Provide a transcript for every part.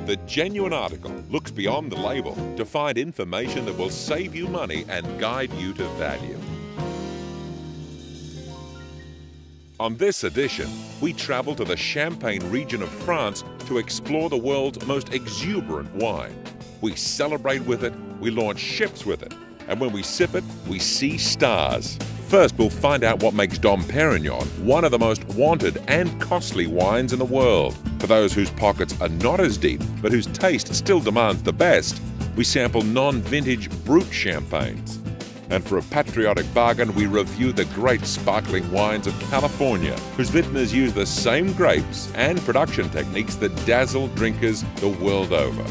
The Genuine article looks beyond the label to find information that will save you money and guide you to value. On this edition, we travel to the Champagne region of France to explore the world's most exuberant wine. We celebrate with it, we launch ships with it, and when we sip it, we see stars. First, we'll find out what makes Dom Perignon one of the most wanted and costly wines in the world. For those whose pockets are not as deep, but whose taste still demands the best, we sample non-vintage brut champagnes. And for a patriotic bargain, we review the great sparkling wines of California, whose vintners use the same grapes and production techniques that dazzle drinkers the world over.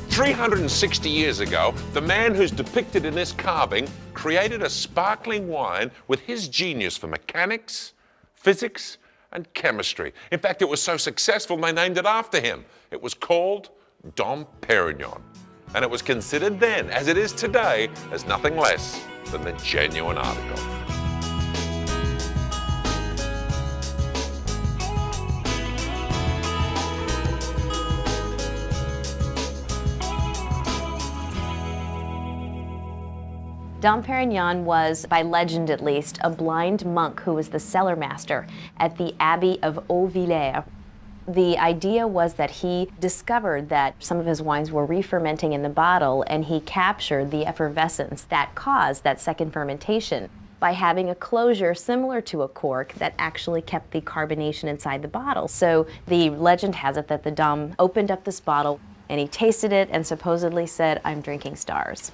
360 years ago, the man who's depicted in this carving created a sparkling wine with his genius for mechanics, physics, and chemistry. In fact, it was so successful they named it after him. It was called Dom Perignon. And it was considered then, as it is today, as nothing less than the Genuine article. Dom Perignon was, by legend at least, a blind monk who was the cellar master at the Abbey of Haut-Villers. The idea was that he discovered that some of his wines were re-fermenting in the bottle, and he captured the effervescence that caused that second fermentation by having a closure similar to a cork that actually kept the carbonation inside the bottle. So the legend has it that the Dom opened up this bottle and he tasted it and supposedly said, "I'm drinking stars."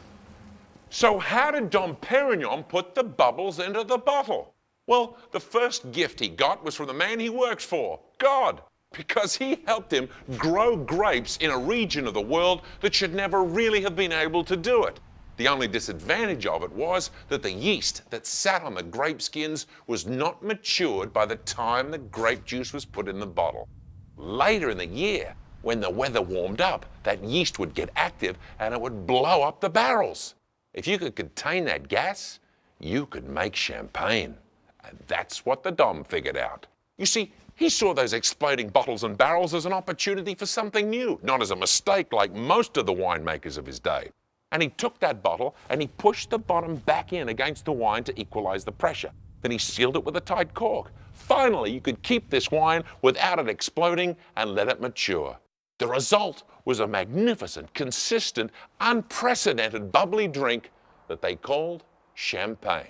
So how did Dom Perignon put the bubbles into the bottle? Well, the first gift he got was from the man he works for, God, because he helped him grow grapes in a region of the world that should never really have been able to do it. The only disadvantage of it was that the yeast that sat on the grape skins was not matured by the time the grape juice was put in the bottle. Later in the year, when the weather warmed up, that yeast would get active and it would blow up the barrels. If you could contain that gas, you could make champagne. And that's what the Dom figured out. You see, he saw those exploding bottles and barrels as an opportunity for something new, not as a mistake like most of the winemakers of his day. And he took that bottle and he pushed the bottom back in against the wine to equalize the pressure. Then he sealed it with a tight cork. Finally, you could keep this wine without it exploding and let it mature. The result was a magnificent, consistent, unprecedented bubbly drink that they called champagne.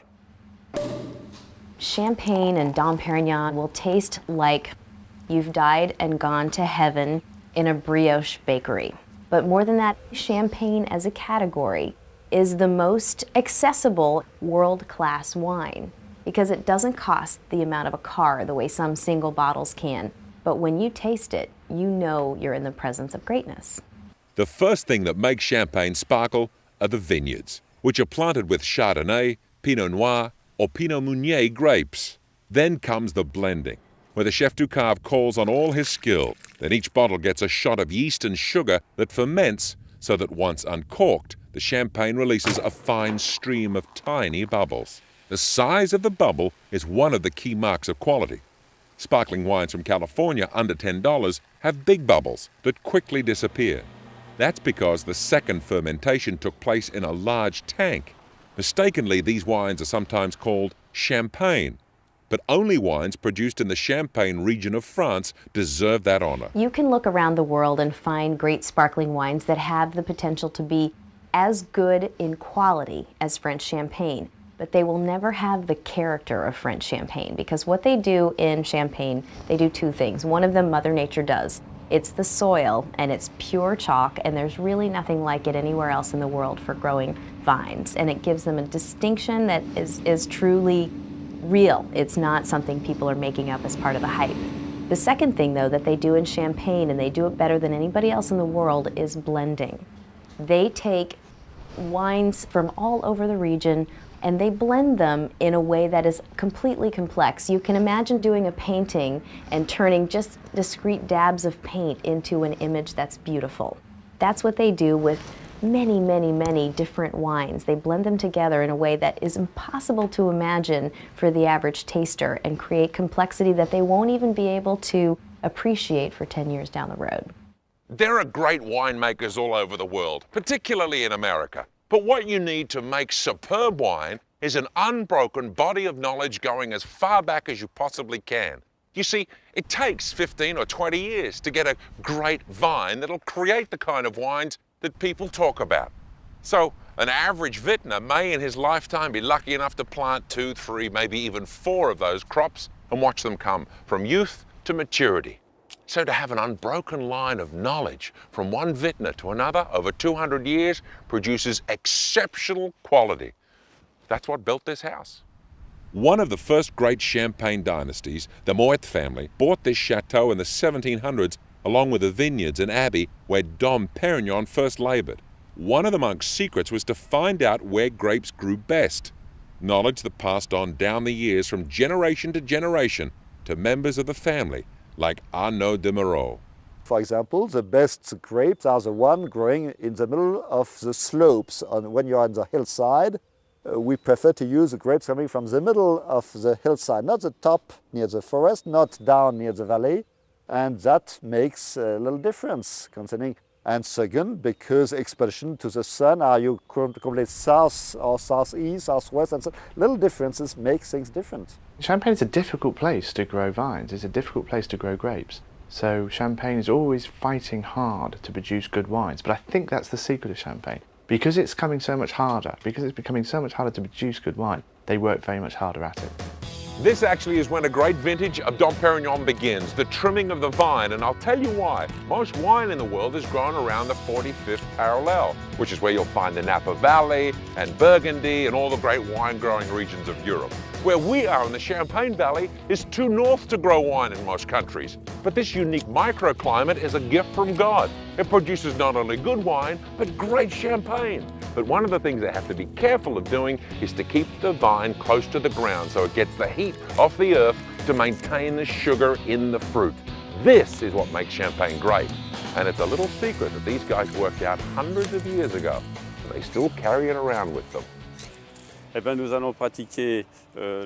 Champagne and Dom Perignon will taste like you've died and gone to heaven in a brioche bakery. But more than that, champagne as a category is the most accessible world-class wine because it doesn't cost the amount of a car the way some single bottles can. But when you taste it, you know you're in the presence of greatness. The first thing that makes champagne sparkle are the vineyards, which are planted with Chardonnay, Pinot Noir, or Pinot Meunier grapes. Then comes the blending, where the chef du cave calls on all his skill. Then each bottle gets a shot of yeast and sugar that ferments so that once uncorked, the champagne releases a fine stream of tiny bubbles. The size of the bubble is one of the key marks of quality. Sparkling wines from California under $10 have big bubbles that quickly disappear. That's because the second fermentation took place in a large tank. Mistakenly, these wines are sometimes called champagne, but only wines produced in the Champagne region of France deserve that honor. You can look around the world and find great sparkling wines that have the potential to be as good in quality as French champagne, but they will never have the character of French champagne because what they do in Champagne, they do two things. One of them Mother Nature does. It's the soil and it's pure chalk, and there's really nothing like it anywhere else in the world for growing vines, and it gives them a distinction that is truly real. It's not something people are making up as part of a hype. The second thing though that they do in Champagne, and they do it better than anybody else in the world, is blending. They take wines from all over the region and they blend them in a way that is completely complex. You can imagine doing a painting and turning just discrete dabs of paint into an image that's beautiful. That's what they do with many, many, many different wines. They blend them together in a way that is impossible to imagine for the average taster and create complexity that they won't even be able to appreciate for 10 years down the road. There are great winemakers all over the world, particularly in America. But what you need to make superb wine is an unbroken body of knowledge going as far back as you possibly can. You see, it takes 15 or 20 years to get a great vine that'll create the kind of wines that people talk about. So an average vintner may in his lifetime be lucky enough to plant 2, 3, maybe even 4 of those crops and watch them come from youth to maturity. So to have an unbroken line of knowledge from one vintner to another over 200 years produces exceptional quality. That's what built this house. One of the first great Champagne dynasties, the Moet family, bought this chateau in the 1700s along with the vineyards and abbey where Dom Perignon first labored. One of the monk's secrets was to find out where grapes grew best, knowledge that passed on down the years from generation to generation to members of the family, like Arnaud de Moreau. For example, the best grapes are the ones growing in the middle of the slopes. When you're on the hillside, we prefer to use the grapes coming from the middle of the hillside, not the top near the forest, not down near the valley. And that makes a little difference concerning. And second, because exposure to the sun, are you completely south or southeast, southwest, and so little differences make things different. Champagne is a difficult place to grow vines. It's a difficult place to grow grapes. So Champagne is always fighting hard to produce good wines. But I think that's the secret of Champagne. Because it's becoming so much harder to produce good wine, they work very much harder at it. This actually is when a great vintage of Dom Perignon begins, the trimming of the vine, and I'll tell you why. Most wine in the world is grown around the 45th parallel, which is where you'll find the Napa Valley and Burgundy and all the great wine-growing regions of Europe. Where we are in the Champagne Valley is too north to grow wine in most countries. But this unique microclimate is a gift from God. It produces not only good wine, but great champagne. But one of the things they have to be careful of doing is to keep the vine close to the ground so it gets the heat off the earth to maintain the sugar in the fruit. This is what makes champagne great. And it's a little secret that these guys worked out hundreds of years ago, and they still carry it around with them.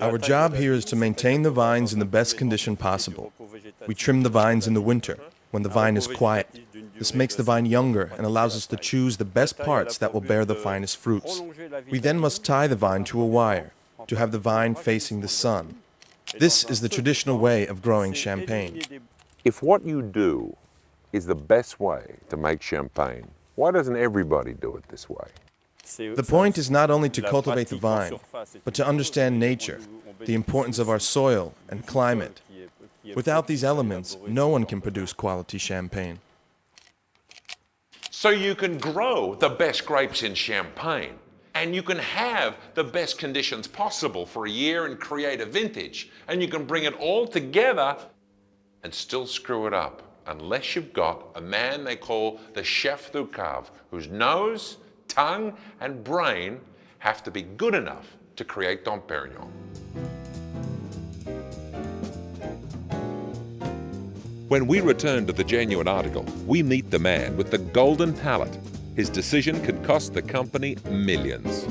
Our job here is to maintain the vines in the best condition possible. We trim the vines in the winter, when the vine is quiet. This makes the vine younger and allows us to choose the best parts that will bear the finest fruits. We then must tie the vine to a wire, to have the vine facing the sun. This is the traditional way of growing champagne. If what you do is the best way to make champagne, why doesn't everybody do it this way? The point is not only to cultivate the vine, but to understand nature, the importance of our soil and climate. Without these elements, no one can produce quality champagne. So you can grow the best grapes in Champagne, and you can have the best conditions possible for a year and create a vintage, and you can bring it all together and still screw it up, unless you've got a man they call the chef du cave, whose nose, tongue, and brain have to be good enough to create Dom Perignon. When we return to the Genuine article, we meet the man with the golden palate. His decision could cost the company millions.